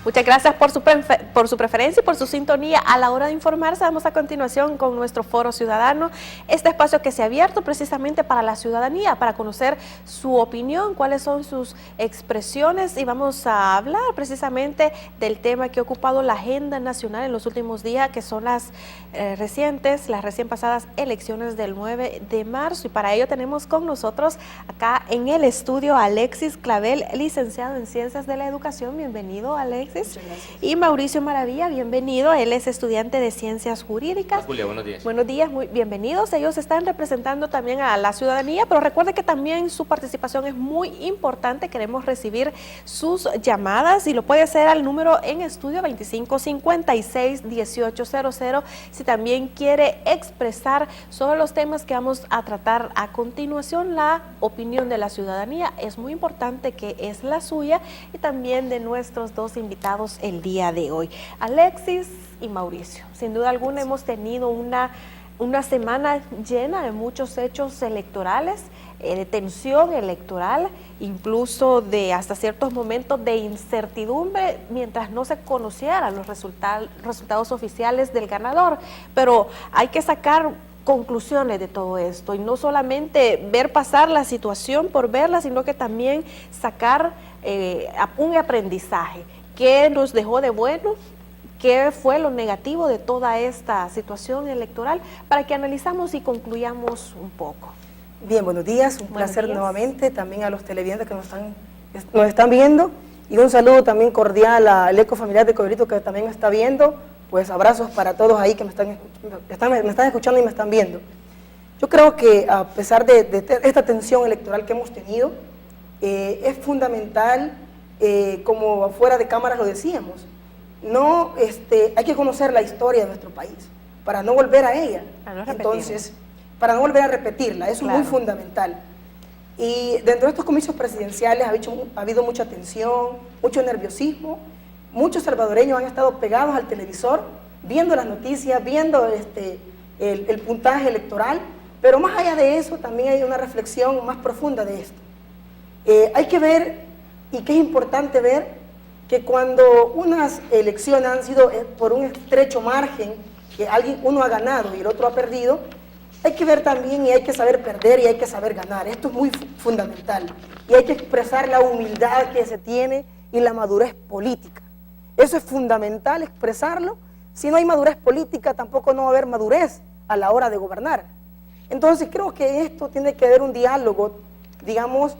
Muchas gracias por su preferencia y por su sintonía. A la hora de informarse, vamos a continuación con nuestro Foro Ciudadano, este espacio que se ha abierto precisamente para la ciudadanía, para conocer su opinión, cuáles son sus expresiones, y vamos a hablar precisamente del tema que ha ocupado la agenda nacional en los últimos días, que son las recién pasadas elecciones del 9 de marzo. Y para ello tenemos con nosotros acá en el estudio a Alexis Clavel, licenciado en Ciencias de la Educación. Bienvenido, Alexis. Muchas gracias. Y Mauricio Maravilla, bienvenido. Él es estudiante de Ciencias Jurídicas. Hola, Julia, buenos días. Buenos días, muy bienvenidos. Ellos están representando también a la ciudadanía, pero recuerde que también su participación es muy importante. Queremos recibir sus llamadas y lo puede hacer al número en estudio 2556-1800 si también quiere expresar sobre los temas que vamos a tratar a continuación. La opinión de la ciudadanía es muy importante, que es la suya y también de nuestros dos invitados el día de hoy, Alexis y Mauricio. Sin duda alguna hemos tenido una semana llena de muchos hechos electorales, de tensión electoral, incluso de hasta ciertos momentos de incertidumbre mientras no se conocieran los resultados oficiales del ganador. Pero hay que sacar conclusiones de todo esto y no solamente ver pasar la situación por verla, sino que también sacar un aprendizaje. ¿Qué nos dejó de bueno? ¿Qué fue lo negativo de toda esta situación electoral? Para que analizamos y concluyamos un poco. Bien, buenos días, un placer nuevamente también a los televidentes que nos están viendo, y un saludo también cordial al eco familiar de Cobrito que también me está viendo. Pues abrazos para todos ahí que me están escuchando y me están viendo. Yo creo que a pesar de esta tensión electoral que hemos tenido, es fundamental, como fuera de cámaras lo decíamos, hay que conocer la historia de nuestro país para no volver a ella. Entonces, para no volver a repetirla, eso es muy fundamental. Y dentro de estos comicios presidenciales ha habido mucha tensión, mucho nerviosismo. Muchos salvadoreños han estado pegados al televisor, viendo las noticias, viendo el puntaje electoral, pero más allá de eso también hay una reflexión más profunda de esto. Hay que ver, y que es importante ver, que cuando unas elecciones han sido por un estrecho margen, que uno ha ganado y el otro ha perdido, hay que ver también y hay que saber perder y hay que saber ganar. Esto es muy fundamental y hay que expresar la humildad que se tiene y la madurez política. Eso es fundamental, expresarlo. Si no hay madurez política, tampoco no va a haber madurez a la hora de gobernar. Entonces creo que esto tiene que haber un diálogo, digamos,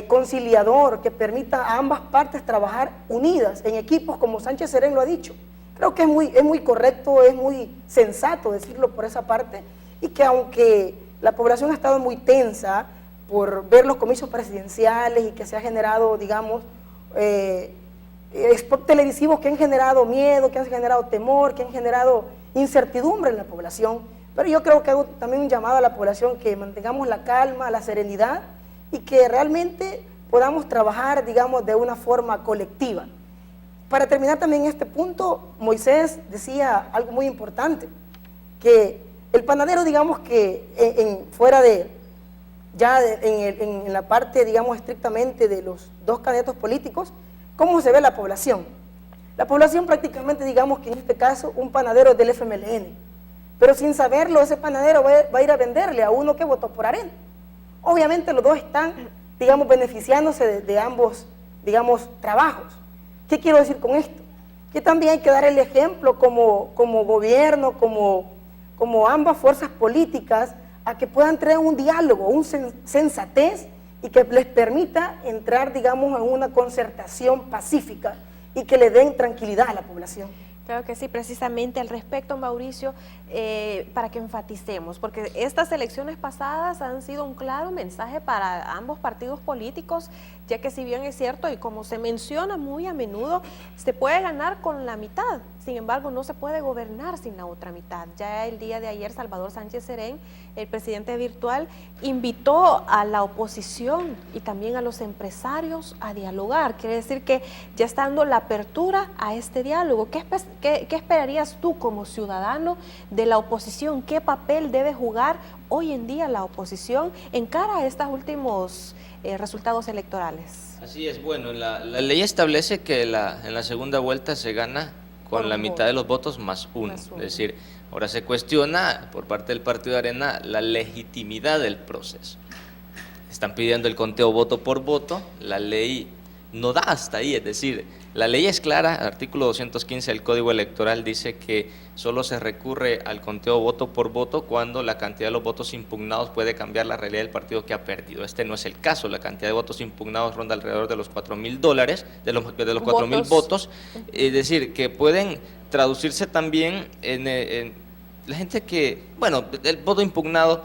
conciliador, que permita a ambas partes trabajar unidas, en equipos, como Sánchez Serén lo ha dicho. Creo que es muy correcto, es muy sensato decirlo por esa parte, y que aunque la población ha estado muy tensa por ver los comicios presidenciales y que se ha generado, digamos, spots televisivos que han generado miedo, que han generado temor, que han generado incertidumbre en la población, pero yo creo que hago también un llamado a la población que mantengamos la calma, la serenidad y que realmente podamos trabajar, digamos, de una forma colectiva. Para terminar también este punto, Moisés decía algo muy importante, que el panadero, digamos que fuera de, ya en la parte, digamos, estrictamente de los dos candidatos políticos, ¿cómo se ve la población? La población prácticamente, digamos que en este caso, un panadero del FMLN, pero sin saberlo, ese panadero va a ir a venderle a uno que votó por Arena. Obviamente los dos están, digamos, beneficiándose de ambos, digamos, trabajos. ¿Qué quiero decir con esto? Que también hay que dar el ejemplo como gobierno, como ambas fuerzas políticas, a que puedan traer un diálogo, una sensatez, y que les permita entrar, digamos, en una concertación pacífica y que le den tranquilidad a la población. Claro que sí, precisamente al respecto, Mauricio, para que enfaticemos, porque estas elecciones pasadas han sido un claro mensaje para ambos partidos políticos, ya que si bien es cierto, y como se menciona muy a menudo, se puede ganar con la mitad, sin embargo no se puede gobernar sin la otra mitad. Ya el día de ayer Salvador Sánchez Serén, el presidente virtual, invitó a la oposición y también a los empresarios a dialogar. Quiere decir que ya está dando la apertura a este diálogo. ¿Qué esperarías tú como ciudadano de la oposición? ¿Qué papel debe jugar hoy en día la oposición en cara a estos últimos resultados electorales? Así es, bueno, la ley establece que en la segunda vuelta se gana con la mitad de los votos más uno. Es decir, ahora se cuestiona por parte del Partido de Arena la legitimidad del proceso. Están pidiendo el conteo voto por voto, la ley no da hasta ahí, es decir, la ley es clara, el artículo 215 del Código Electoral dice que solo se recurre al conteo voto por voto cuando la cantidad de los votos impugnados puede cambiar la realidad del partido que ha perdido. Este no es el caso, la cantidad de votos impugnados ronda alrededor de los $4,000, de los 4,000 votos, es decir, que pueden traducirse también en la gente que, bueno, el voto impugnado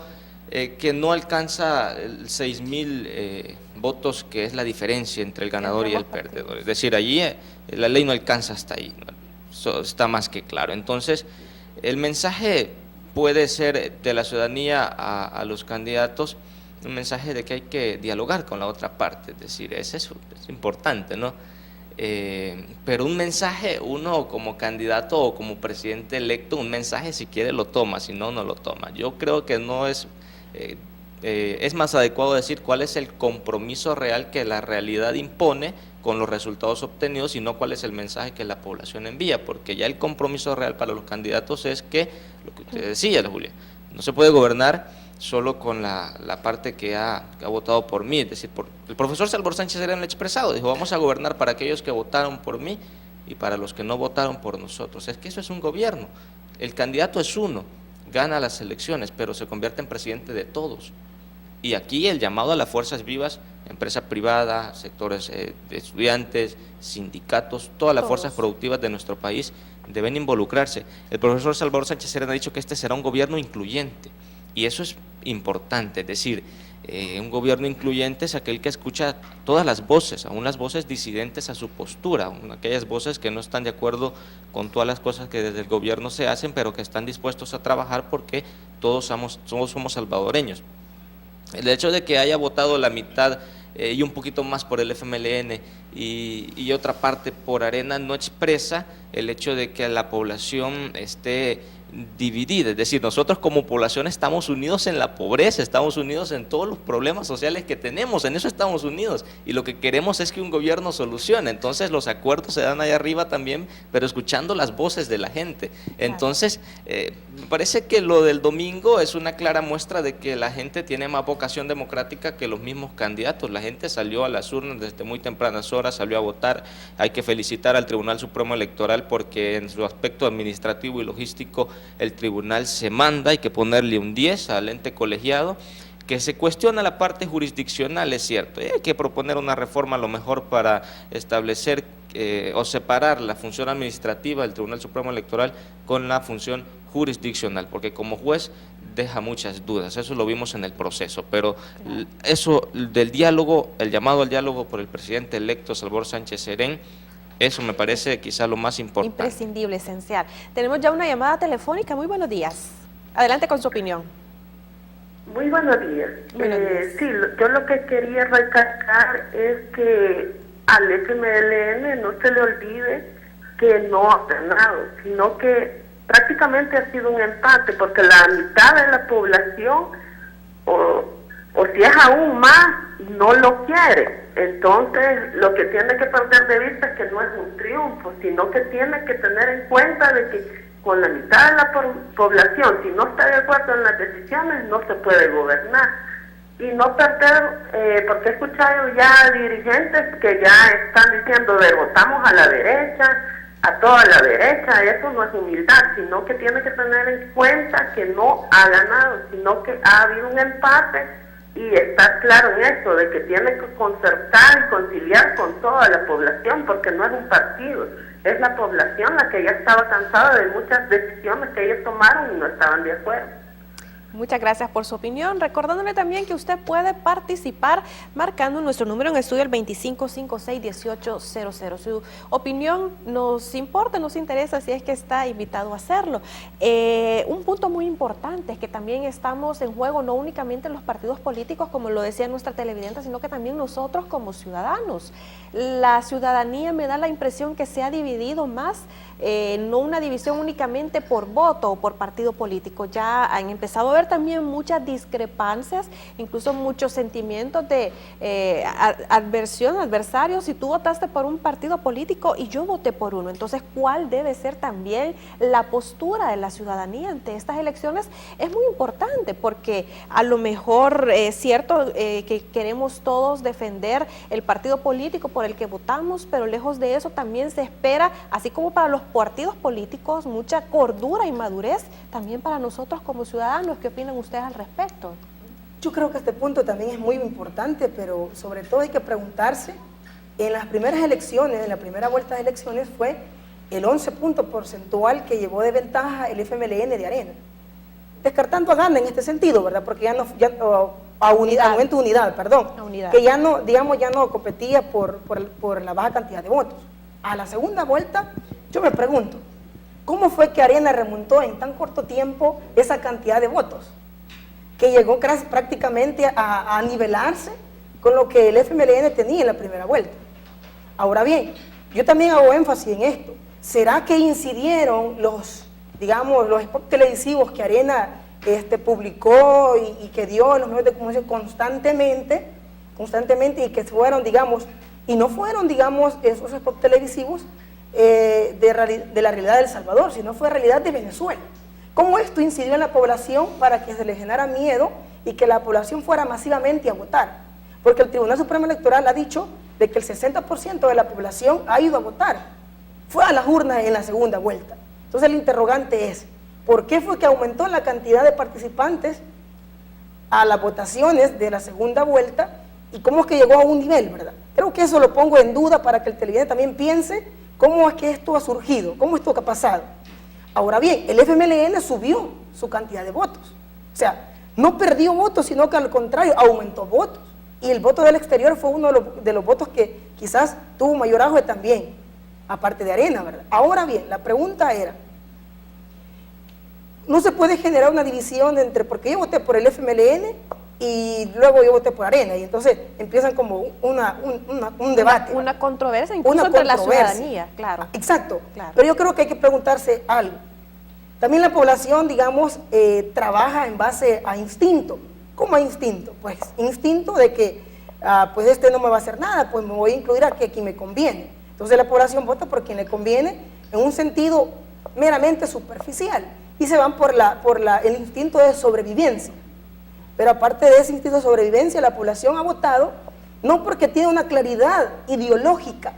que no alcanza 6,000 votos, que es la diferencia entre el ganador y el perdedor. Es decir, allí la ley no alcanza hasta ahí, ¿no? Eso está más que claro. Entonces, el mensaje puede ser de la ciudadanía a los candidatos, un mensaje de que hay que dialogar con la otra parte, es decir, es importante, ¿no? Pero un mensaje, uno como candidato o como presidente electo, un mensaje si quiere lo toma, si no, no lo toma. Yo creo que no es... es más adecuado decir cuál es el compromiso real que la realidad impone con los resultados obtenidos y no cuál es el mensaje que la población envía, porque ya el compromiso real para los candidatos es que, lo que usted decía, Julia, no se puede gobernar solo con la parte que ha votado por mí, es decir, el profesor Salvador Sánchez Serén lo ha expresado, dijo, vamos a gobernar para aquellos que votaron por mí y para los que no votaron por nosotros. Es que eso es un gobierno, el candidato es uno, gana las elecciones, pero se convierte en presidente de todos. Y aquí el llamado a las fuerzas vivas, empresa privada, sectores de estudiantes, sindicatos, todas las fuerzas productivas de nuestro país deben involucrarse. El profesor Salvador Sánchez Serén ha dicho que este será un gobierno incluyente, y eso es importante, es decir, un gobierno incluyente es aquel que escucha todas las voces, aún las voces disidentes a su postura, aquellas voces que no están de acuerdo con todas las cosas que desde el gobierno se hacen, pero que están dispuestos a trabajar porque todos somos salvadoreños. El hecho de que haya votado la mitad y un poquito más por el FMLN y otra parte por Arena no expresa el hecho de que la población esté dividida, es decir, nosotros como población estamos unidos en la pobreza, estamos unidos en todos los problemas sociales que tenemos, en eso estamos unidos, y lo que queremos es que un gobierno solucione. Entonces los acuerdos se dan allá arriba también, pero escuchando las voces de la gente. Entonces me parece que lo del domingo es una clara muestra de que la gente tiene más vocación democrática que los mismos candidatos. La gente salió a las urnas desde muy tempranas horas, salió a votar. Hay que felicitar al Tribunal Supremo Electoral porque en su aspecto administrativo y logístico el tribunal se manda, hay que ponerle un 10 al ente colegiado. Que se cuestiona la parte jurisdiccional, es cierto, hay que proponer una reforma a lo mejor para establecer o separar la función administrativa del Tribunal Supremo Electoral con la función jurisdiccional, porque como juez deja muchas dudas, eso lo vimos en el proceso, pero claro, eso del diálogo, el llamado al diálogo por el presidente electo Salvador Sánchez Serén, eso me parece quizá lo más importante. Imprescindible, esencial. Tenemos ya una llamada telefónica, muy buenos días. Adelante con su opinión. Muy buenos días. Sí, yo lo que quería recalcar es que al FMLN no se le olvide que no ha ganado, sino que prácticamente ha sido un empate, porque la mitad de la población, o si es aún más, no lo quiere. Entonces, lo que tiene que perder de vista es que no es un triunfo, sino que tiene que tener en cuenta de que con la mitad de la población, si no está de acuerdo en las decisiones, no se puede gobernar. Y no perder, porque he escuchado ya dirigentes que ya están diciendo de votamos a la derecha, a toda la derecha. Eso no es humildad, sino que tiene que tener en cuenta que no ha ganado, sino que ha habido un empate y está claro en eso, de que tiene que concertar y conciliar con toda la población, porque no es un partido, es la población la que ya estaba cansada de muchas decisiones que ellos tomaron y no estaban de acuerdo. Muchas gracias por su opinión. Recordándole también que usted puede participar marcando nuestro número en estudio el 2556-1800. Su opinión nos importa, nos interesa si es que está invitado a hacerlo. Un punto muy importante es que también estamos en juego no únicamente los partidos políticos, como lo decía nuestra televidenta, sino que también nosotros como ciudadanos. La ciudadanía me da la impresión que se ha dividido más, no una división únicamente por voto o por partido político. Ya han empezado a haber también muchas discrepancias, incluso muchos sentimientos de adversión, adversarios. Si tú votaste por un partido político y yo voté por uno, entonces ¿cuál debe ser también la postura de la ciudadanía ante estas elecciones? Es muy importante porque a lo mejor es cierto que queremos todos defender el partido político por el que votamos, pero lejos de eso también se espera, así como para los partidos políticos, mucha cordura y madurez también para nosotros como ciudadanos. ¿Qué opinan ustedes al respecto? Yo creo que este punto también es muy importante, pero sobre todo hay que preguntarse, en las primeras elecciones, en la primera vuelta de elecciones fue el 11 punto porcentual que llevó de ventaja el FMLN de Arena. Descartando a Gana en este sentido, ¿verdad? Porque ya no, a Movimiento Unidad, perdón, que ya no, digamos, ya no competía por la baja cantidad de votos. A la segunda vuelta, yo me pregunto, ¿cómo fue que Arena remontó en tan corto tiempo esa cantidad de votos? Que llegó prácticamente a nivelarse con lo que el FMLN tenía en la primera vuelta. Ahora bien, yo también hago énfasis en esto. ¿Será que incidieron los spots televisivos que Arena publicó y que dio en los medios de comunicación constantemente y que fueron, digamos, y no fueron, digamos, esos spots televisivos de la realidad de El Salvador, sino fue realidad de Venezuela? ¿Cómo esto incidió en la población para que se le generara miedo y que la población fuera masivamente a votar? Porque el Tribunal Supremo Electoral ha dicho de que el 60% de la población ha ido a votar, fue a las urnas en la segunda vuelta. Entonces el interrogante es, ¿por qué fue que aumentó la cantidad de participantes a las votaciones de la segunda vuelta y cómo es que llegó a un nivel, verdad? Creo que eso lo pongo en duda para que el televidente también piense cómo es que esto ha surgido, cómo esto ha pasado. Ahora bien, el FMLN subió su cantidad de votos, o sea, no perdió votos, sino que al contrario, aumentó votos. Y el voto del exterior fue uno de los votos que quizás tuvo mayor auge también, aparte de Arena, ¿verdad? Ahora bien, la pregunta era, no se puede generar una división entre, porque yo voté por el FMLN y luego yo voté por Arena, y entonces empiezan como un debate. Una controversia, incluso entre la ciudadanía, claro. Exacto, claro. Pero yo creo que hay que preguntarse algo. También la población, digamos, trabaja en base a instinto. ¿Cómo a instinto? Pues instinto de que, pues no me va a hacer nada, pues me voy a incluir a quien me conviene. Entonces la población vota por quien le conviene en un sentido meramente superficial y se van por el instinto de sobrevivencia. Pero aparte de ese instinto de sobrevivencia, la población ha votado no porque tiene una claridad ideológica,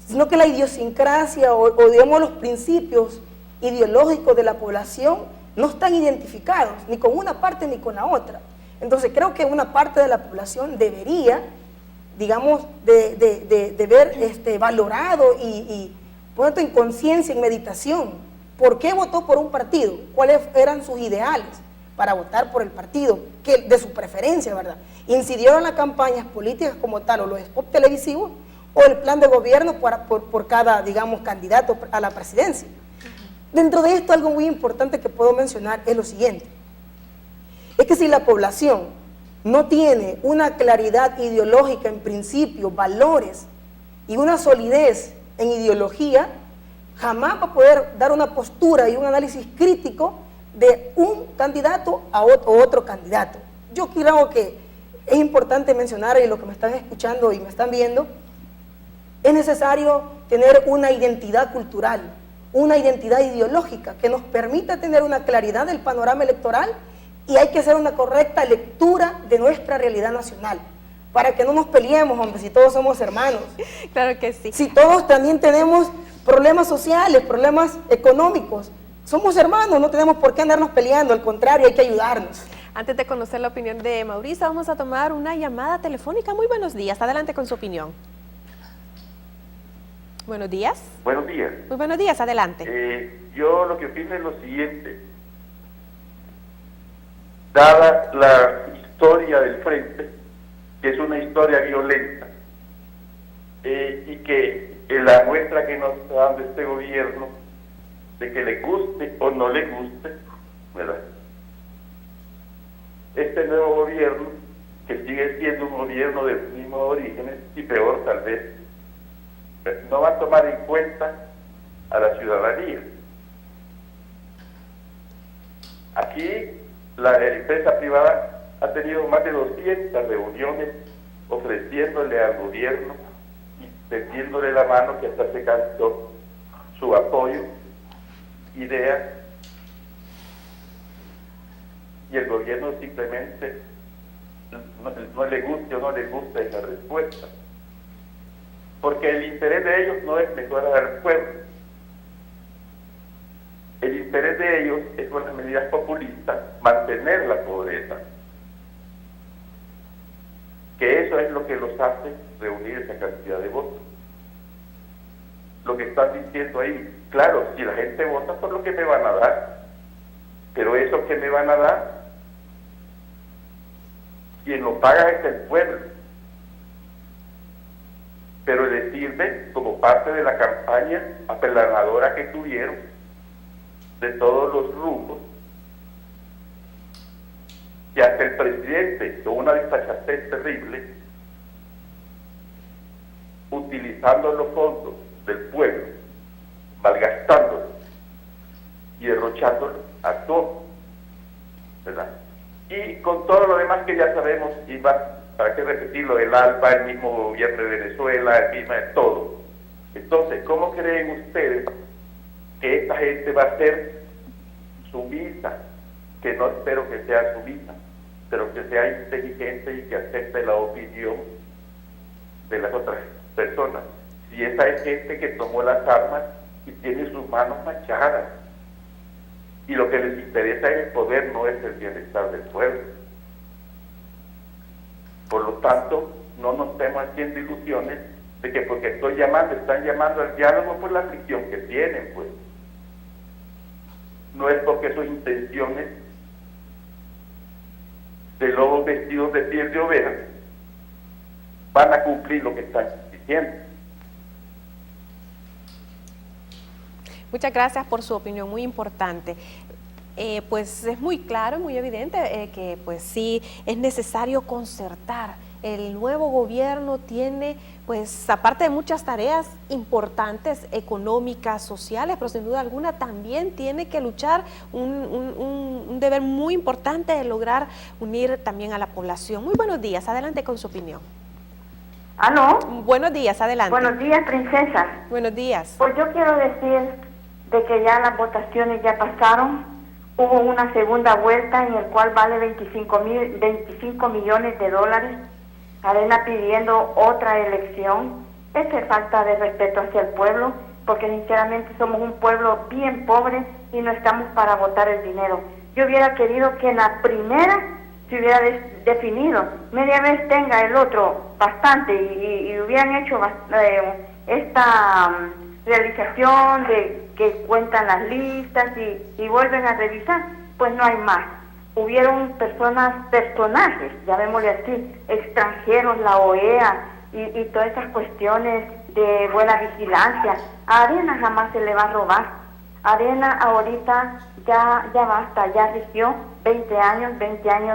sino que la idiosincrasia o digamos los principios ideológicos de la población no están identificados ni con una parte ni con la otra. Entonces creo que una parte de la población debería, digamos, de ver valorado y puesto en conciencia, en meditación, ¿por qué votó por un partido? ¿Cuáles eran sus ideales para votar por el partido de su preferencia, verdad? ¿Incidió en las campañas políticas como tal o los spots televisivos o el plan de gobierno por cada, digamos, candidato a la presidencia? Dentro de esto, algo muy importante que puedo mencionar es lo siguiente. Es que si la población no tiene una claridad ideológica en principios, valores y una solidez en ideología, jamás va a poder dar una postura y un análisis crítico de un candidato a otro candidato. Yo creo que es importante mencionar, y lo que me están escuchando y me están viendo, es necesario tener una identidad cultural, una identidad ideológica que nos permita tener una claridad del panorama electoral, y hay que hacer una correcta lectura de nuestra realidad nacional, para que no nos peleemos, hombre, si todos somos hermanos. Claro que sí. Si todos también tenemos problemas sociales, problemas económicos, somos hermanos, no tenemos por qué andarnos peleando, al contrario, hay que ayudarnos. Antes de conocer la opinión de Mauricio, vamos a tomar una llamada telefónica. Muy buenos días, adelante con su opinión. Buenos días. Buenos días. Muy buenos días, adelante. Yo lo que opino es lo siguiente. dada la historia del frente, que es una historia violenta, y que la muestra que nos está dando este gobierno, de que le guste o no le guste, ¿verdad? Este nuevo gobierno, que sigue siendo un gobierno de los mismos orígenes, y peor tal vez, no va a tomar en cuenta a la ciudadanía. Aquí la empresa privada ha tenido más de 200 reuniones ofreciéndole al gobierno y tendiéndole la mano, que hasta se cansó, su apoyo, ideas, y el gobierno simplemente no le guste o no le gusta esa respuesta, porque el interés de ellos no es mejorar al pueblo. El interés de ellos es, con las medidas populistas, mantener la pobreza, que eso es lo que los hace reunir esa cantidad de votos. Lo que están diciendo ahí, claro, si la gente vota por lo que me van a dar, pero eso que me van a dar, quien lo paga es el pueblo, pero le sirve como parte de la campaña aplanadora que tuvieron de todos los rumbos, que hasta el presidente, con una desfachatez terrible, utilizando los fondos del pueblo, malgastándolos y derrochándolos a todo, ¿verdad? Y con todo lo demás que ya sabemos, y para qué repetirlo, el ALBA, el mismo gobierno de Venezuela, el mismo de todo. Entonces, ¿cómo creen ustedes que esta gente va a ser sumisa? Que no espero que sea sumisa, pero que sea inteligente y que acepte la opinión de las otras personas. Si esa es gente que tomó las armas y tiene sus manos manchadas, y lo que les interesa es el poder, no es el bienestar del pueblo. Por lo tanto, no nos estemos haciendo ilusiones de que porque están llamando al diálogo por la aflicción que tienen, pues. No es porque sus intenciones de lobos vestidos de piel de oveja van a cumplir lo que están diciendo. Muchas gracias por su opinión, muy importante. Pues es muy claro, muy evidente que pues sí es necesario concertar. El nuevo gobierno tiene, pues aparte de muchas tareas importantes, económicas, sociales, pero sin duda alguna también tiene que luchar un deber muy importante de lograr unir también a la población. Muy buenos días, adelante con su opinión. ¿Aló? Buenos días, adelante. Buenos días, princesa. Buenos días. Pues yo quiero decir de que ya las votaciones ya pasaron. Hubo una segunda vuelta en el cual vale 25 millones de dólares. Arena pidiendo otra elección. Es falta de respeto hacia el pueblo, porque sinceramente somos un pueblo bien pobre y no estamos para votar el dinero. Yo hubiera querido que en la primera se hubiera definido, media vez tenga el otro bastante y hubieran hecho esta realización de que cuentan las listas y vuelven a revisar, pues no hay más. Hubieron personajes, llamémosle así, extranjeros, la OEA y todas esas cuestiones de buena vigilancia. A Arena jamás se le va a robar. Arena ahorita ya basta, ya rigió 20 años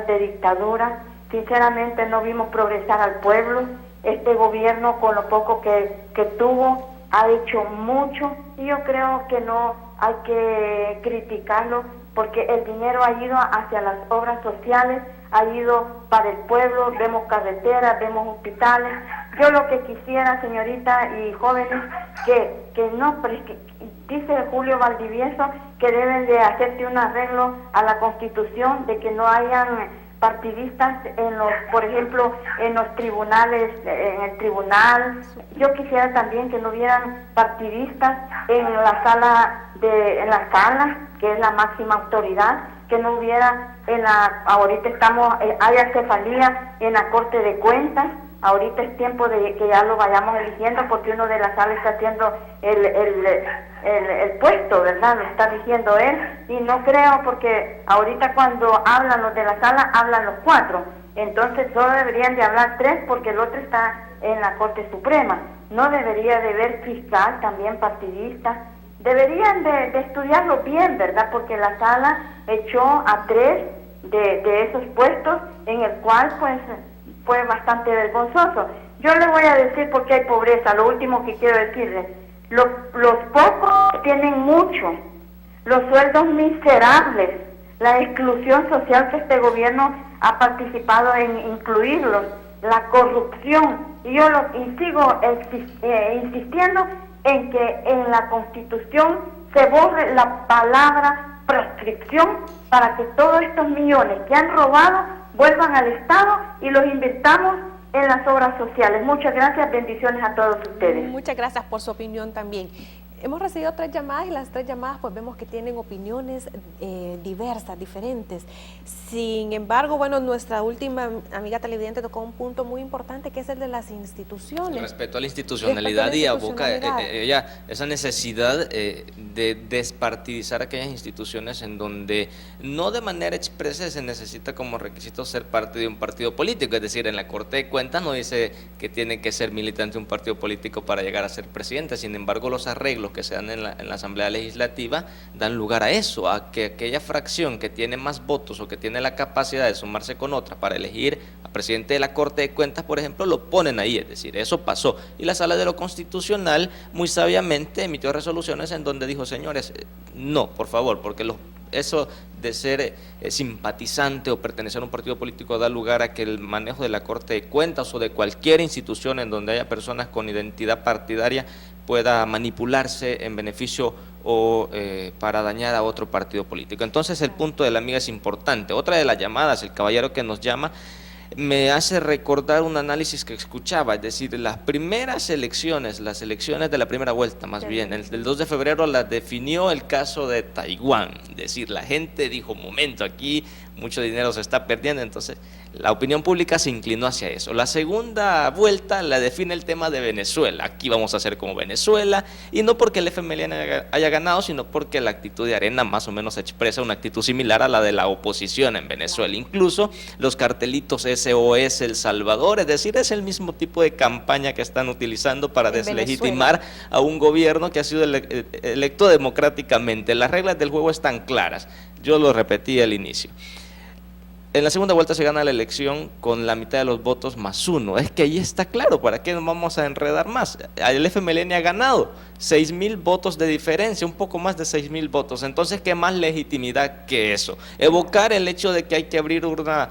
de dictadura. Sinceramente no vimos progresar al pueblo. Este gobierno, con lo poco que tuvo, ha hecho mucho, y yo creo que no hay que criticarlo, porque el dinero ha ido hacia las obras sociales, ha ido para el pueblo. Vemos carreteras, vemos hospitales. Yo lo que quisiera, señorita y jóvenes, que no, dice Julio Valdivieso que deben de hacerse un arreglo a la Constitución, de que no hayan partidistas por ejemplo, en los tribunales, en el tribunal. Yo quisiera también que no hubieran partidistas en la sala, que es la máxima autoridad, que no hubiera ahorita hay acefalía en la Corte de Cuentas, ahorita es tiempo de que ya lo vayamos eligiendo, porque uno de la sala está haciendo el puesto, ¿verdad? Lo está diciendo él, y no creo, porque ahorita cuando hablan los de la sala, hablan los 4, entonces solo deberían de hablar 3, porque el otro está en la Corte Suprema. No debería de haber fiscal también partidista. Deberían de estudiarlo bien, ¿verdad? Porque la sala echó a 3 de esos puestos, en el cual pues fue bastante vergonzoso. Yo le voy a decir por qué hay pobreza. Lo último que quiero decirle: los pocos tienen mucho, los sueldos miserables, la exclusión social que este gobierno ha participado en incluirlos, la corrupción. Y yo sigo insistiendo en que en la Constitución se borre la palabra prescripción, para que todos estos millones que han robado vuelvan al Estado y los invirtamos en las obras sociales. Muchas gracias, bendiciones a todos ustedes. Muchas gracias por su opinión también. Hemos recibido 3 llamadas, y las 3 llamadas pues vemos que tienen opiniones diversas, diferentes. Sin embargo, bueno, nuestra última amiga televidente tocó un punto muy importante, que es el de las instituciones. Respecto a la institucionalidad, y aboca ella esa necesidad de despartidizar aquellas instituciones en donde no de manera expresa se necesita como requisito ser parte de un partido político. Es decir, en la Corte de Cuentas no dice que tiene que ser militante de un partido político para llegar a ser presidente. Sin embargo, los arreglos que se dan en la Asamblea Legislativa dan lugar a eso, a que aquella fracción que tiene más votos o que tiene la capacidad de sumarse con otra para elegir a presidente de la Corte de Cuentas, por ejemplo, lo ponen ahí. Es decir, eso pasó, y la Sala de lo Constitucional muy sabiamente emitió resoluciones en donde dijo: señores, no, por favor, porque eso de ser simpatizante o pertenecer a un partido político da lugar a que el manejo de la Corte de Cuentas o de cualquier institución en donde haya personas con identidad partidaria pueda manipularse en beneficio o para dañar a otro partido político. Entonces el punto de la amiga es importante. Otra de las llamadas, el caballero que nos llama, me hace recordar un análisis que escuchaba, es decir, las primeras elecciones, las elecciones de la primera vuelta más bien, el 2 de febrero las definió el caso de Taiwán. Es decir, la gente dijo: momento, aquí mucho dinero se está perdiendo. Entonces la opinión pública se inclinó hacia eso. La segunda vuelta la define el tema de Venezuela: aquí vamos a hacer como Venezuela, y no porque el FMLN haya ganado, sino porque la actitud de Arena más o menos expresa una actitud similar a la de la oposición en Venezuela. Incluso los cartelitos SOS El Salvador, es decir, es el mismo tipo de campaña que están utilizando para deslegitimar a un gobierno que ha sido electo democráticamente. Las reglas del juego están claras, yo lo repetí al inicio. En la segunda vuelta se gana la elección con la mitad de los votos más 1. Es que ahí está claro, ¿para qué nos vamos a enredar más? El FMLN ha ganado 6,000 votos de diferencia, un poco más de 6,000 votos. Entonces, ¿qué más legitimidad que eso? Evocar el hecho de que hay que abrir urna,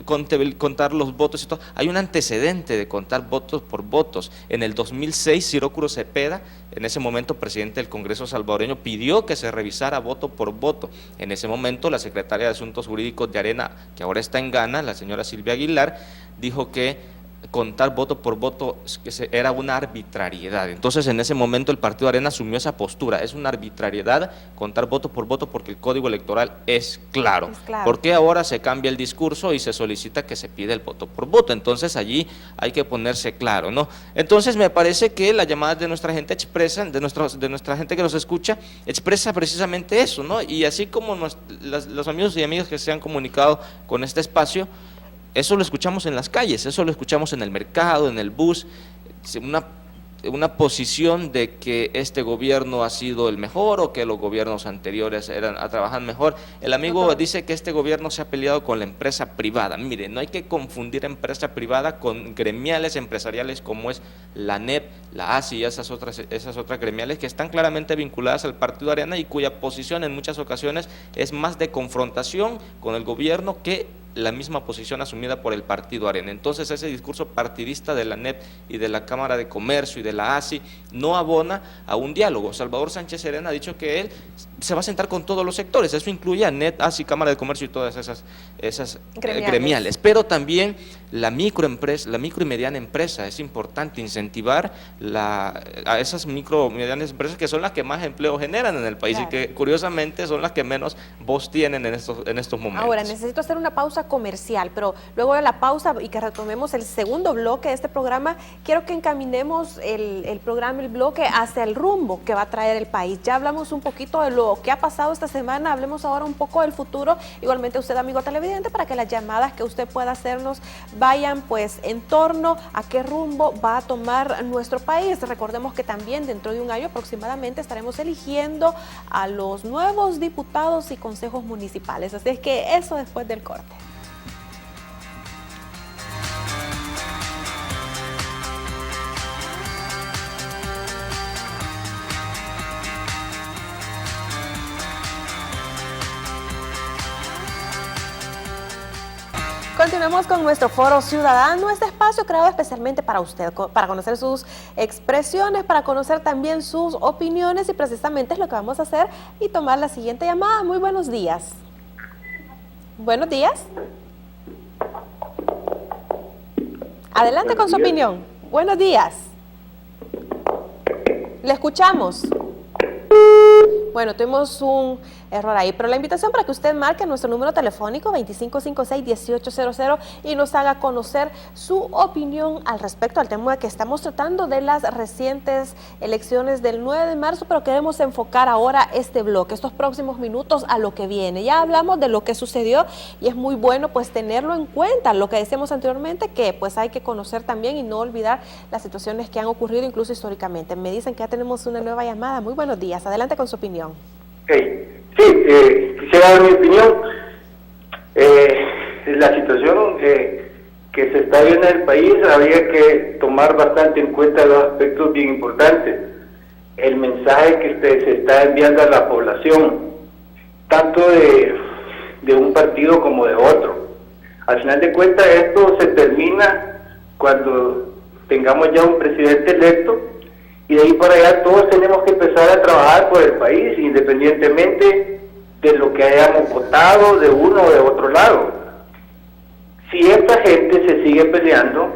contar los votos y todo. Hay un antecedente de contar votos por votos. En el 2006, Ciro Cruz Cepeda, en ese momento presidente del Congreso salvadoreño, pidió que se revisara voto por voto. En ese momento, la secretaria de Asuntos Jurídicos de Arena, que ahora está en Ghana, la señora Silvia Aguilar, dijo que contar voto por voto era una arbitrariedad. Entonces, en ese momento el Partido Arena asumió esa postura: es una arbitrariedad contar voto por voto porque el Código Electoral es claro. ¿Por qué ahora se cambia el discurso y se solicita que se pida el voto por voto? Entonces allí hay que ponerse claro, ¿no? Entonces me parece que las llamadas de nuestra gente expresan, de nuestra gente que nos escucha, expresa precisamente eso, ¿no? Y así como los amigos y amigas que se han comunicado con este espacio, eso lo escuchamos en las calles, eso lo escuchamos en el mercado, en el bus, una posición de que este gobierno ha sido el mejor o que los gobiernos anteriores trabajan mejor. El amigo dice que este gobierno se ha peleado con la empresa privada. Mire, no hay que confundir empresa privada con gremiales empresariales como es la NEP, la ASI y esas otras gremiales que están claramente vinculadas al Partido Arena y cuya posición en muchas ocasiones es más de confrontación con el gobierno que la misma posición asumida por el Partido Arena. Entonces ese discurso partidista de la NEP y de la Cámara de Comercio y de la ASI no abona a un diálogo. Salvador Sánchez Serén ha dicho que él se va a sentar con todos los sectores. Eso incluye a NET, ASI, Cámara de Comercio y todas esas gremiales. Pero también la micro y mediana empresa. Es importante incentivar a esas micro y medianas empresas, que son las que más empleo generan en el país, claro, y que curiosamente son las que menos voz tienen en estos momentos. Ahora, necesito hacer una pausa comercial, pero luego de la pausa y que retomemos el segundo bloque de este programa, quiero que encaminemos el programa, el bloque, hacia el rumbo que va a traer el país. Ya hablamos un poquito de lo que ha pasado esta semana, hablemos ahora un poco del futuro. Igualmente usted, amigo televidente, para que las llamadas que usted pueda hacernos vayan pues en torno a qué rumbo va a tomar nuestro país. Recordemos que también dentro de un año aproximadamente estaremos eligiendo a los nuevos diputados y consejos municipales. Así es que eso después del corte. Continuamos con nuestro Foro Ciudadano, este espacio creado especialmente para usted, para conocer sus expresiones, para conocer también sus opiniones, y precisamente es lo que vamos a hacer y tomar la siguiente llamada. Muy buenos días. Buenos días. Adelante con su opinión. Buenos días. Le escuchamos. Bueno, tuvimos un error ahí, pero la invitación para que usted marque nuestro número telefónico 2556-1800 y nos haga conocer su opinión al respecto al tema que estamos tratando de las recientes elecciones del 9 de marzo, pero queremos enfocar ahora este bloque, estos próximos minutos, a lo que viene. Ya hablamos de lo que sucedió y es muy bueno pues tenerlo en cuenta, lo que decíamos anteriormente, que pues hay que conocer también y no olvidar las situaciones que han ocurrido incluso históricamente. Me dicen que ya tenemos una nueva llamada. Muy buenos días, adelante con su opinión. Sí, quisiera dar mi opinión. La situación que se está viendo en el país, habría que tomar bastante en cuenta dos aspectos bien importantes. El mensaje que se está enviando a la población, tanto de un partido como de otro. Al final de cuentas, esto se termina cuando tengamos ya un presidente electo, y de ahí para allá todos tenemos que empezar a trabajar por el país, independientemente de lo que hayamos votado de uno o de otro lado. Si esta gente se sigue peleando,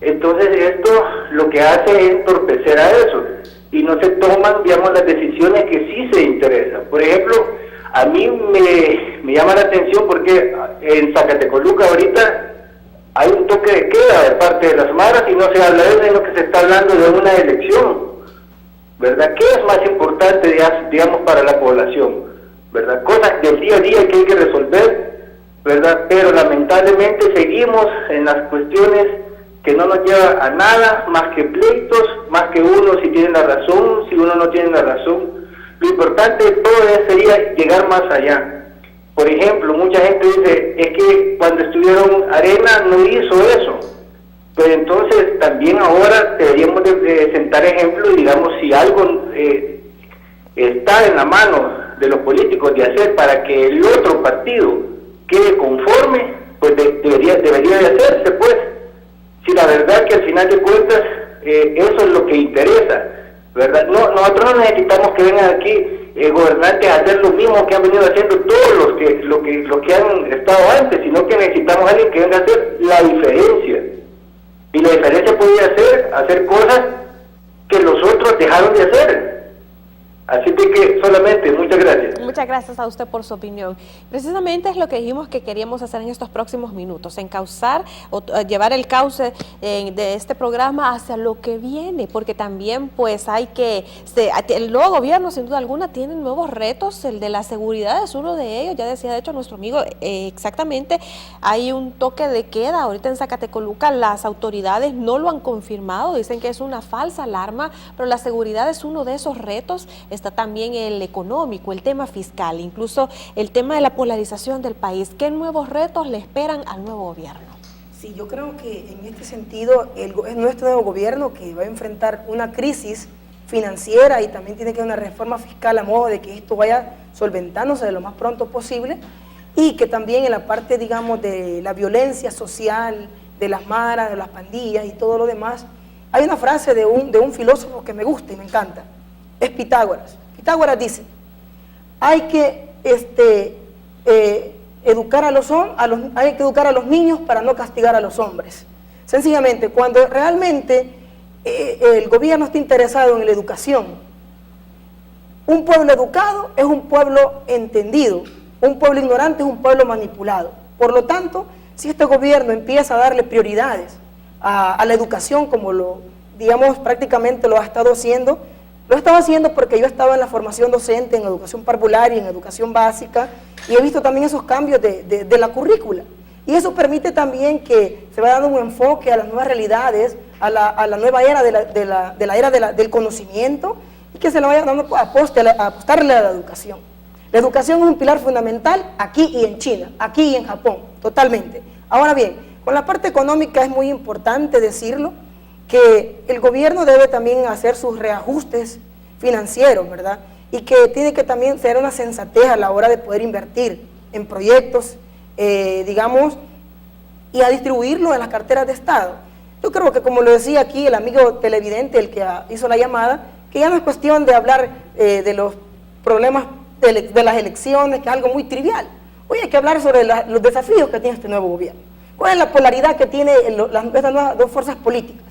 entonces esto lo que hace es entorpecer a eso, y no se toman, digamos, las decisiones que sí se interesan. Por ejemplo, a mí me llama la atención porque en Zacatecoluca ahorita hay un toque de queda de parte de las maras y no se habla de eso, sino que se está hablando de una elección, ¿verdad? ¿Qué es más importante, digamos, para la población? ¿Verdad? Cosas del día a día que hay que resolver, ¿verdad? Pero lamentablemente seguimos en las cuestiones que no nos lleva a nada más que pleitos, más que uno si tiene la razón, si uno no tiene la razón. Lo importante de todo sería llegar más allá. Por ejemplo, mucha gente dice, es que cuando estuvieron Arena no hizo eso. Pero entonces también ahora deberíamos de sentar ejemplo, y digamos, si algo está en la mano de los políticos de hacer para que el otro partido quede conforme, pues debería de hacerse, pues. Si la verdad que al final de cuentas eso es lo que interesa, ¿verdad? No, nosotros no necesitamos que vengan aquí gobernantes a hacer lo mismo que han venido haciendo todos los que han estado antes, sino que necesitamos a alguien que venga a hacer la diferencia. Y la diferencia podría ser hacer cosas que los otros dejaron de hacer. Así que solamente, muchas gracias. Muchas gracias a usted por su opinión. Precisamente es lo que dijimos que queríamos hacer en estos próximos minutos, encauzar o llevar el cauce de este programa hacia lo que viene, porque también pues hay que, el nuevo gobierno sin duda alguna tiene nuevos retos, el de la seguridad es uno de ellos, ya decía de hecho nuestro amigo, exactamente, hay un toque de queda ahorita en Zacatecoluca, las autoridades no lo han confirmado, dicen que es una falsa alarma, pero la seguridad es uno de esos retos. Está también el económico, el tema fiscal, incluso el tema de la polarización del país. ¿Qué nuevos retos le esperan al nuevo gobierno? Sí, yo creo que en este sentido es nuestro nuevo gobierno que va a enfrentar una crisis financiera y también tiene que haber una reforma fiscal a modo de que esto vaya solventándose de lo más pronto posible, y que también en la parte, digamos, de la violencia social, de las maras, de las pandillas y todo lo demás, hay una frase de un filósofo que me gusta y me encanta. Es Pitágoras. Pitágoras dice, hay que educar a los niños para no castigar a los hombres. Sencillamente, cuando realmente el gobierno está interesado en la educación, un pueblo educado es un pueblo entendido, un pueblo ignorante es un pueblo manipulado. Por lo tanto, si este gobierno empieza a darle prioridades a la educación como prácticamente lo ha estado haciendo, porque yo estaba en la formación docente en educación parvularia y en educación básica, y he visto también esos cambios de la currícula. Y eso permite también que se vaya dando un enfoque a las nuevas realidades, a la nueva era del conocimiento, y que se le vaya dando apostarle a la educación. La educación es un pilar fundamental aquí y en China, aquí y en Japón, totalmente. Ahora bien, con la parte económica es muy importante decirlo, que el gobierno debe también hacer sus reajustes financieros, ¿verdad? Y que tiene que también ser una sensatez a la hora de poder invertir en proyectos, y a distribuirlo en las carteras de Estado. Yo creo que, como lo decía aquí el amigo televidente, el que hizo la llamada, que ya no es cuestión de hablar de los problemas de las elecciones, que es algo muy trivial. Hoy hay que hablar sobre los desafíos que tiene este nuevo gobierno. ¿Cuál es la polaridad que tiene estas nuevas dos fuerzas políticas?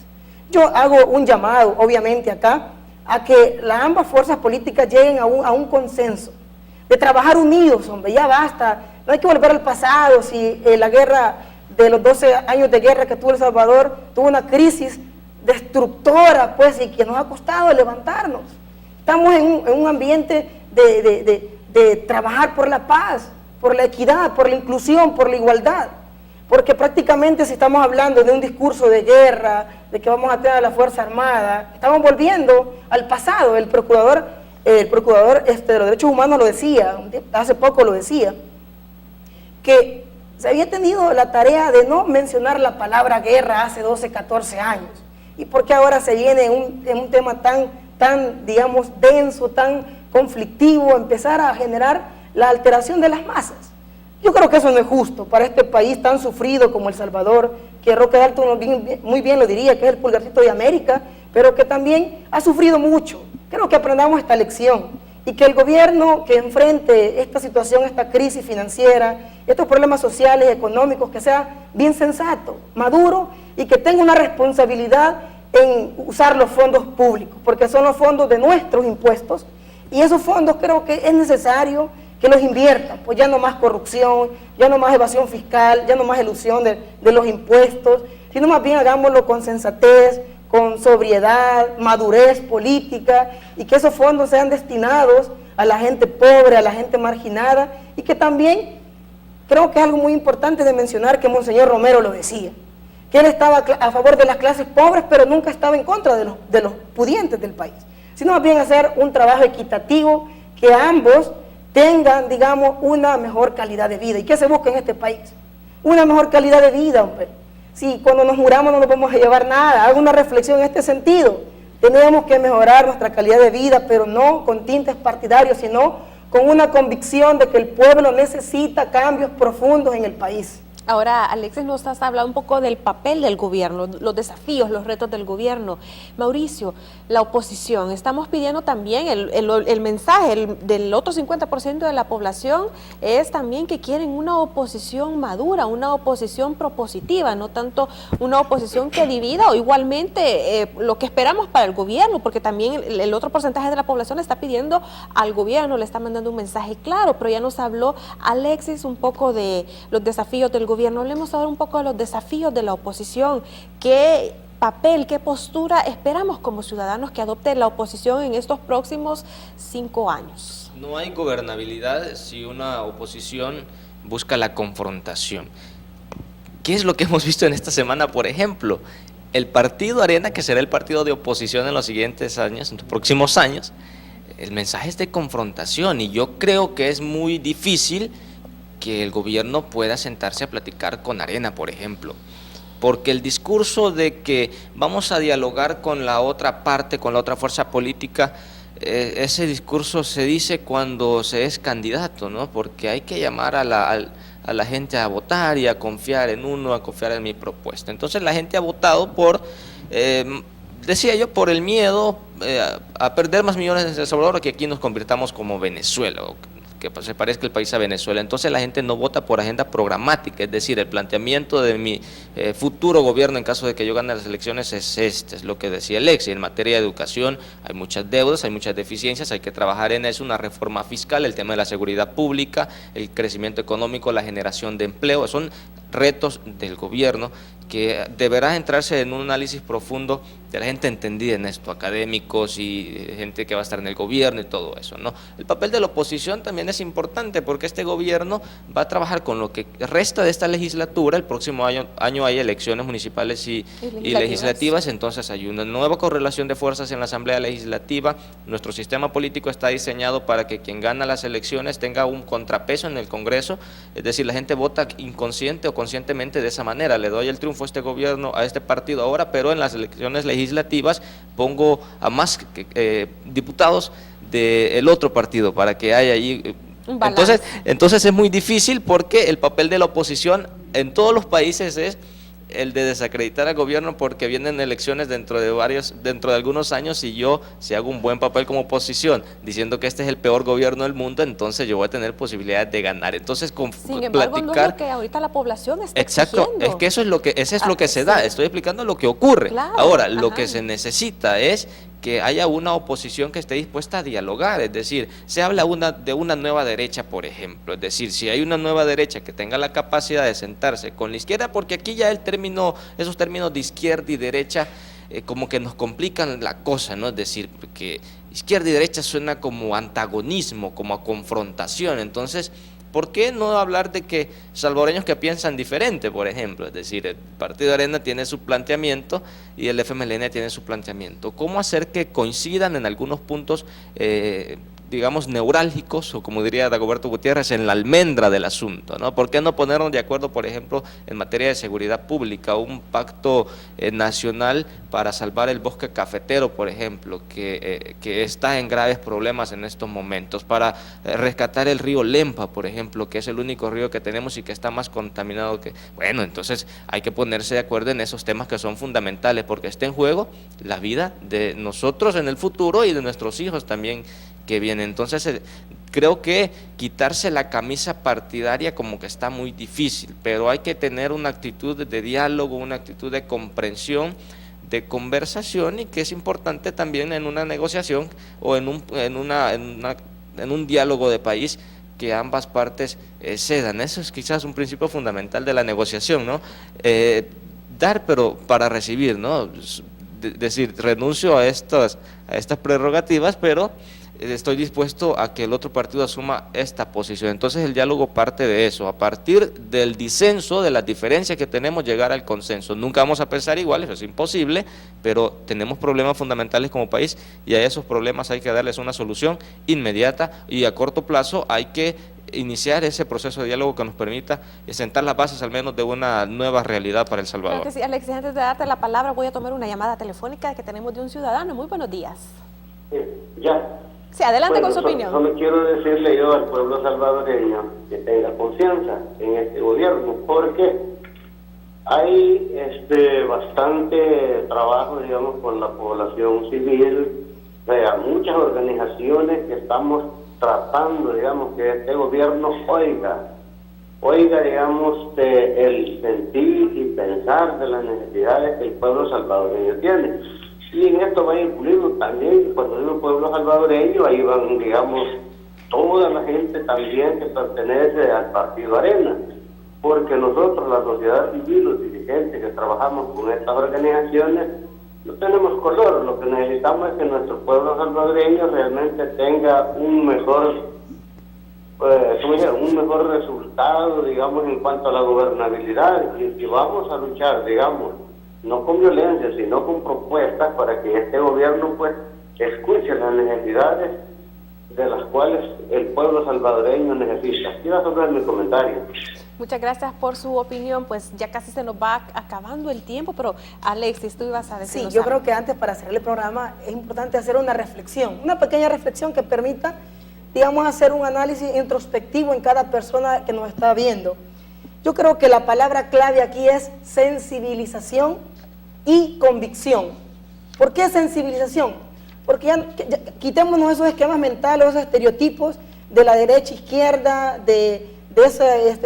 Yo hago un llamado, obviamente, acá, a que ambas fuerzas políticas lleguen a un consenso, de trabajar unidos, hombre, ya basta. No hay que volver al pasado, si la guerra de los 12 años de guerra que tuvo El Salvador tuvo una crisis destructora, pues, y que nos ha costado levantarnos. Estamos en un ambiente de trabajar por la paz, por la equidad, por la inclusión, por la igualdad. Porque prácticamente si estamos hablando de un discurso de guerra, de que vamos a tener a la Fuerza Armada, estamos volviendo al pasado. El procurador de los Derechos Humanos lo decía, hace poco lo decía, que se había tenido la tarea de no mencionar la palabra guerra hace 12, 14 años. ¿Y por qué ahora se viene en un tema tan, digamos, denso, tan conflictivo, empezar a generar la alteración de las masas? Yo creo que eso no es justo para este país tan sufrido como El Salvador, que Roque Dalton muy bien lo diría, que es el pulgarcito de América, pero que también ha sufrido mucho. Creo que aprendamos esta lección y que el gobierno que enfrente esta situación, esta crisis financiera, estos problemas sociales, económicos, que sea bien sensato, maduro y que tenga una responsabilidad en usar los fondos públicos, porque son los fondos de nuestros impuestos, y esos fondos creo que es necesario que los inviertan, pues ya no más corrupción, ya no más evasión fiscal, ya no más elusión de los impuestos, sino más bien hagámoslo con sensatez, con sobriedad, madurez política, y que esos fondos sean destinados a la gente pobre, a la gente marginada, y que también creo que es algo muy importante de mencionar, que Monseñor Romero lo decía, que él estaba a favor de las clases pobres, pero nunca estaba en contra de los pudientes del país, sino más bien hacer un trabajo equitativo, que ambos tengan, digamos, una mejor calidad de vida. ¿Y qué se busca en este país? Una mejor calidad de vida, hombre. Si cuando nos muramos no nos vamos a llevar nada, hago una reflexión en este sentido. Tenemos que mejorar nuestra calidad de vida, pero no con tintes partidarios, sino con una convicción de que el pueblo necesita cambios profundos en el país. Ahora, Alexis, nos has hablado un poco del papel del gobierno, los desafíos, los retos del gobierno. Mauricio, la oposición, estamos pidiendo también el mensaje del otro 50% de la población es también que quieren una oposición madura, una oposición propositiva, no tanto una oposición que divida, o igualmente lo que esperamos para el gobierno, porque también el otro porcentaje de la población le está pidiendo al gobierno, le está mandando un mensaje claro, pero ya nos habló Alexis un poco de los desafíos del gobierno. Hablemos ahora un poco de los desafíos de la oposición. ¿Qué papel, qué postura esperamos como ciudadanos que adopte la oposición en estos próximos 5 años? No hay gobernabilidad si una oposición busca la confrontación. ¿Qué es lo que hemos visto en esta semana, por ejemplo? El partido Arena, que será el partido de oposición en los siguientes años, en los próximos años, el mensaje es de confrontación, y yo creo que es muy difícil que el gobierno pueda sentarse a platicar con Arena, por ejemplo, porque el discurso de que vamos a dialogar con la otra parte, con la otra fuerza política, ese discurso se dice cuando se es candidato, ¿no? Porque hay que llamar a la gente a votar y a confiar en uno, a confiar en mi propuesta. Entonces la gente ha votado por, decía yo, por el miedo a perder más millones en El Salvador, que aquí nos convirtamos como Venezuela. que se parezca el país a Venezuela. Entonces la gente no vota por agenda programática, es decir, el planteamiento de mi futuro gobierno en caso de que yo gane las elecciones es este, es lo que decía Alexis. En materia de educación hay muchas deudas, hay muchas deficiencias, hay que trabajar en eso, una reforma fiscal, el tema de la seguridad pública, el crecimiento económico, la generación de empleo, son retos del gobierno que deberá entrarse en un análisis profundo de la gente entendida en esto, académicos y gente que va a estar en el gobierno y todo eso, ¿no? El papel de la oposición también es importante porque este gobierno va a trabajar con lo que resta de esta legislatura. El próximo año hay elecciones municipales y legislativas, entonces hay una nueva correlación de fuerzas en la Asamblea Legislativa. Nuestro sistema político está diseñado para que quien gana las elecciones tenga un contrapeso en el Congreso, es decir, la gente vota inconsciente o conscientemente de esa manera. Le doy el triunfo a este gobierno, a este partido ahora, pero en las elecciones legislativas pongo a más diputados del otro partido para que haya allí un balance. Entonces es muy difícil porque el papel de la oposición en todos los países es el de desacreditar al gobierno porque vienen elecciones dentro de algunos años, y yo, si hago un buen papel como oposición diciendo que este es el peor gobierno del mundo, entonces yo voy a tener posibilidades de ganar. Entonces sin embargo, no es lo que ahorita la población está exigiendo. Es que eso es lo que se da. Estoy explicando lo que ocurre. Claro, ahora, lo que se necesita es que haya una oposición que esté dispuesta a dialogar, es decir, se habla de una nueva derecha, por ejemplo, es decir, si hay una nueva derecha que tenga la capacidad de sentarse con la izquierda, porque aquí ya esos términos de izquierda y derecha como que nos complican la cosa, ¿no? Es decir, porque izquierda y derecha suena como antagonismo, como a confrontación. Entonces, ¿por qué no hablar de que salvadoreños que piensan diferente, por ejemplo? Es decir, el Partido Arena tiene su planteamiento y el FMLN tiene su planteamiento. ¿Cómo hacer que coincidan en algunos puntos, digamos, neurálgicos, o como diría Dagoberto Gutiérrez, en la almendra del asunto, ¿no? ¿Por qué no ponernos de acuerdo, por ejemplo, en materia de seguridad pública, un pacto nacional para salvar el bosque cafetero, por ejemplo, que está en graves problemas en estos momentos, para rescatar el río Lempa, por ejemplo, que es el único río que tenemos y que está más contaminado que... Bueno, entonces hay que ponerse de acuerdo en esos temas que son fundamentales, porque está en juego la vida de nosotros en el futuro y de nuestros hijos también que viene. Entonces creo que quitarse la camisa partidaria como que está muy difícil, pero hay que tener una actitud de diálogo, una actitud de comprensión, de conversación, y que es importante también en una negociación o en un diálogo de país, que ambas partes cedan. Eso es quizás un principio fundamental de la negociación, ¿no? Dar pero para recibir, ¿no? Decir, renuncio a estas prerrogativas, pero estoy dispuesto a que el otro partido asuma esta posición. Entonces el diálogo parte de eso, a partir del disenso, de las diferencias que tenemos, llegar al consenso. Nunca vamos a pensar igual, eso es imposible, pero tenemos problemas fundamentales como país, y a esos problemas hay que darles una solución inmediata, y a corto plazo hay que iniciar ese proceso de diálogo que nos permita sentar las bases al menos de una nueva realidad para El Salvador. Claro que sí, Alexis, antes de darte la palabra voy a tomar una llamada telefónica que tenemos de un ciudadano. Muy buenos días. Ya. Sí, adelante con su opinión. Solo quiero decirle yo al pueblo salvadoreño que tenga confianza en este gobierno, porque hay bastante trabajo, digamos, con la población civil, muchas organizaciones que estamos tratando, digamos, que este gobierno oiga, digamos, el sentir y pensar de las necesidades que el pueblo salvadoreño tiene. Y en esto va incluido también, cuando digo pueblo salvadoreño, ahí van, digamos, toda la gente también que pertenece al Partido Arena, porque nosotros, la sociedad civil, los dirigentes que trabajamos con estas organizaciones, no tenemos color. Lo que necesitamos es que nuestro pueblo salvadoreño realmente tenga un mejor resultado, digamos, en cuanto a la gobernabilidad, y vamos a luchar, digamos, no con violencia, sino con propuestas para que este gobierno pues escuche las necesidades de las cuales el pueblo salvadoreño necesita. Quiero resolver mi comentario. Muchas gracias por su opinión. Pues ya casi se nos va acabando el tiempo, pero Alexis, tú ibas a decir. Sí, yo creo que antes, para cerrar el programa, es importante hacer una reflexión, una pequeña reflexión que permita, digamos, hacer un análisis introspectivo en cada persona que nos está viendo. Yo creo que la palabra clave aquí es sensibilización y convicción. ¿Por qué sensibilización? Porque ya quitémonos esos esquemas mentales, esos estereotipos. de la derecha, izquierda, de esa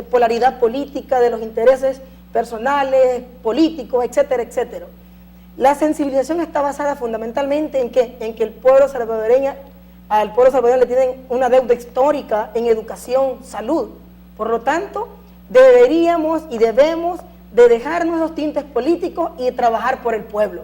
polaridad política, de los intereses personales, políticos, etcétera, etcétera. La sensibilización está basada fundamentalmente en que el pueblo salvadoreño, al pueblo salvadoreño le tienen una deuda histórica en educación, salud. Por lo tanto, deberíamos y debemos de dejar nuestros tintes políticos y trabajar por el pueblo.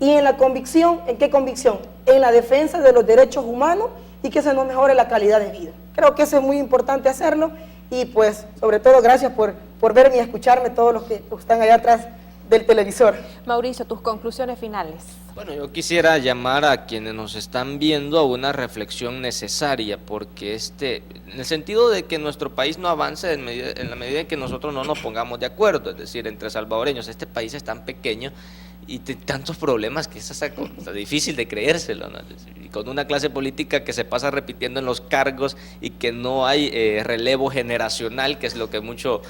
Y en la convicción, ¿en qué convicción? En la defensa de los derechos humanos y que se nos mejore la calidad de vida. Creo que eso es muy importante hacerlo y pues sobre todo gracias por verme y escucharme todos los que están allá atrás del televisor. Mauricio, tus conclusiones finales. Bueno, yo quisiera llamar a quienes nos están viendo a una reflexión necesaria, porque en el sentido de que nuestro país no avance en la medida en que nosotros no nos pongamos de acuerdo, es decir, entre salvadoreños, este país es tan pequeño y tantos problemas que es difícil de creérselo, ¿no? Y con una clase política que se pasa repitiendo en los cargos y que no hay relevo generacional, que es de lo que mucho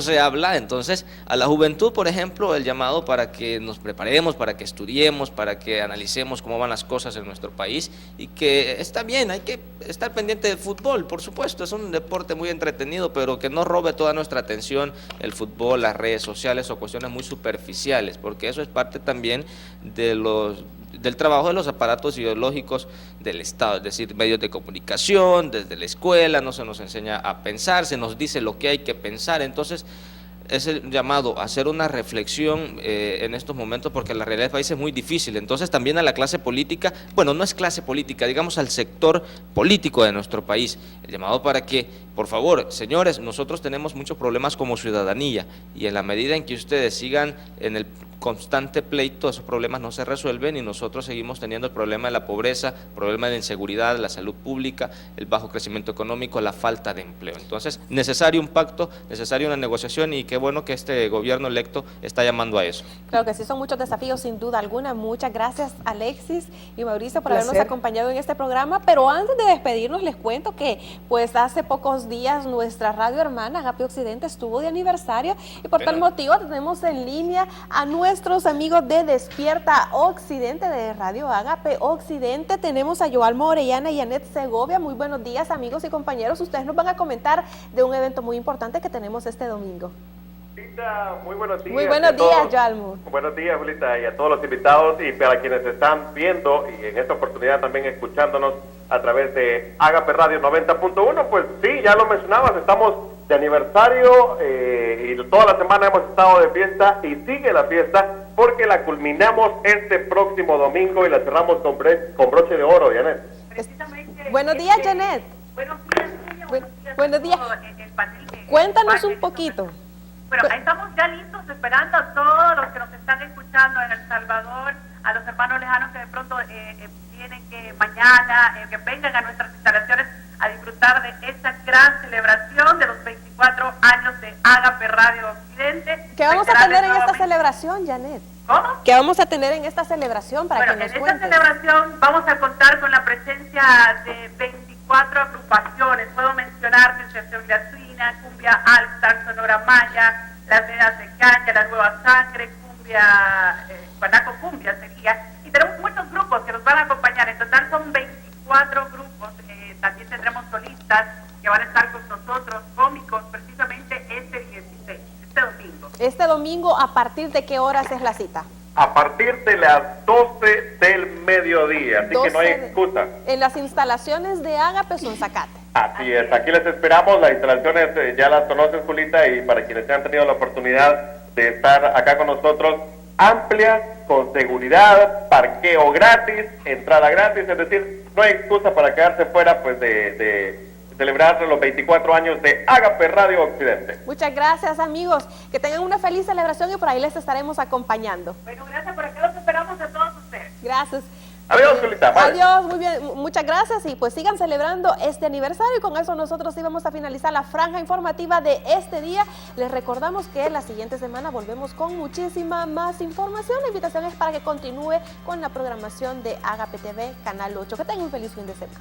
se habla. Entonces, a la juventud, por ejemplo, el llamado para que nos preparemos, para que estudiemos, para que analicemos cómo van las cosas en nuestro país y que está bien, hay que estar pendiente del fútbol, por supuesto, es un deporte muy entretenido, pero que no robe toda nuestra atención el fútbol, las redes sociales o cuestiones muy superficiales, porque eso es parte también del trabajo de los aparatos ideológicos del Estado, es decir, medios de comunicación, desde la escuela, no se nos enseña a pensar, se nos dice lo que hay que pensar, entonces es el llamado a hacer una reflexión en estos momentos porque la realidad del país es muy difícil, entonces también a la clase política, bueno, no es clase política, digamos al sector político de nuestro país, el llamado para que, por favor, señores, nosotros tenemos muchos problemas como ciudadanía y en la medida en que ustedes sigan en el constante pleito, esos problemas no se resuelven y nosotros seguimos teniendo el problema de la pobreza, el problema de la inseguridad, la salud pública, el bajo crecimiento económico, la falta de empleo. Entonces, necesario un pacto, necesario una negociación y qué bueno que este gobierno electo está llamando a eso. Claro que sí, son muchos desafíos sin duda alguna. Muchas gracias Alexis y Mauricio por habernos acompañado en este programa, pero antes de despedirnos les cuento que pues hace pocos días nuestra radio hermana Agape Occidente estuvo de aniversario y por tal motivo tenemos en línea a nuestros amigos de Despierta Occidente de Radio Agape Occidente. Tenemos a Joalmo Orellana y Janet Segovia. Muy buenos días amigos y compañeros, ustedes nos van a comentar de un evento muy importante que tenemos este domingo. Muy buenos días. Muy buenos días, Joalmo. Buenos días, Julita, y a todos los invitados y para quienes están viendo y en esta oportunidad también escuchándonos a través de Agape Radio 90.1, pues sí, ya lo mencionabas, estamos de aniversario y toda la semana hemos estado de fiesta y sigue la fiesta porque la culminamos este próximo domingo y la cerramos con broche de oro, Janet. Buenos días, Janet. Buenos días, Julio. Buenos días. Cuéntanos un poquito. Bueno, ahí estamos ya listos esperando a todos los que nos están escuchando en El Salvador, a los hermanos lejanos que de pronto vienen que mañana, que vengan a nuestras instalaciones a disfrutar de esta gran celebración de los 24 años de Agape Radio Occidente. ¿Qué vamos a tener en esta celebración, Janet? ¿Cómo? ¿Qué vamos a tener en esta celebración para que nos cuentes? En esta celebración vamos a contar con la presencia de 24 agrupaciones. Puedo mencionar Sensación Latina, Cumbia Alta, Sonora Maya, Las Venas de Caña, La Nueva Sangre, Cumbia, Guanaco Cumbia sería. Y tenemos muchos grupos que nos van a acompañar. En total son 24 grupos. También tendremos solistas que van a estar con nosotros, cómicos, precisamente este 16, este domingo. Este domingo, ¿a partir de qué horas es la cita? A partir de las 12 del mediodía, así que no hay excusa. En las instalaciones de Agape Sonzacate. Así es, aquí les esperamos, las instalaciones ya las conoces, Julita, y para quienes han tenido la oportunidad de estar acá con nosotros, amplias, con seguridad, parqueo gratis, entrada gratis, es decir, no hay excusa para quedarse fuera pues de celebrar los 24 años de Agape Radio Occidente. Muchas gracias amigos, que tengan una feliz celebración y por ahí les estaremos acompañando. Bueno, gracias, por acá los esperamos a todos ustedes. Gracias. Adiós, Julita. Adiós, muy bien, muchas gracias y pues sigan celebrando este aniversario y con eso nosotros íbamos a finalizar la franja informativa de este día. Les recordamos que la siguiente semana volvemos con muchísima más información. La invitación es para que continúe con la programación de Agape TV Canal 8. Que tengan un feliz fin de semana.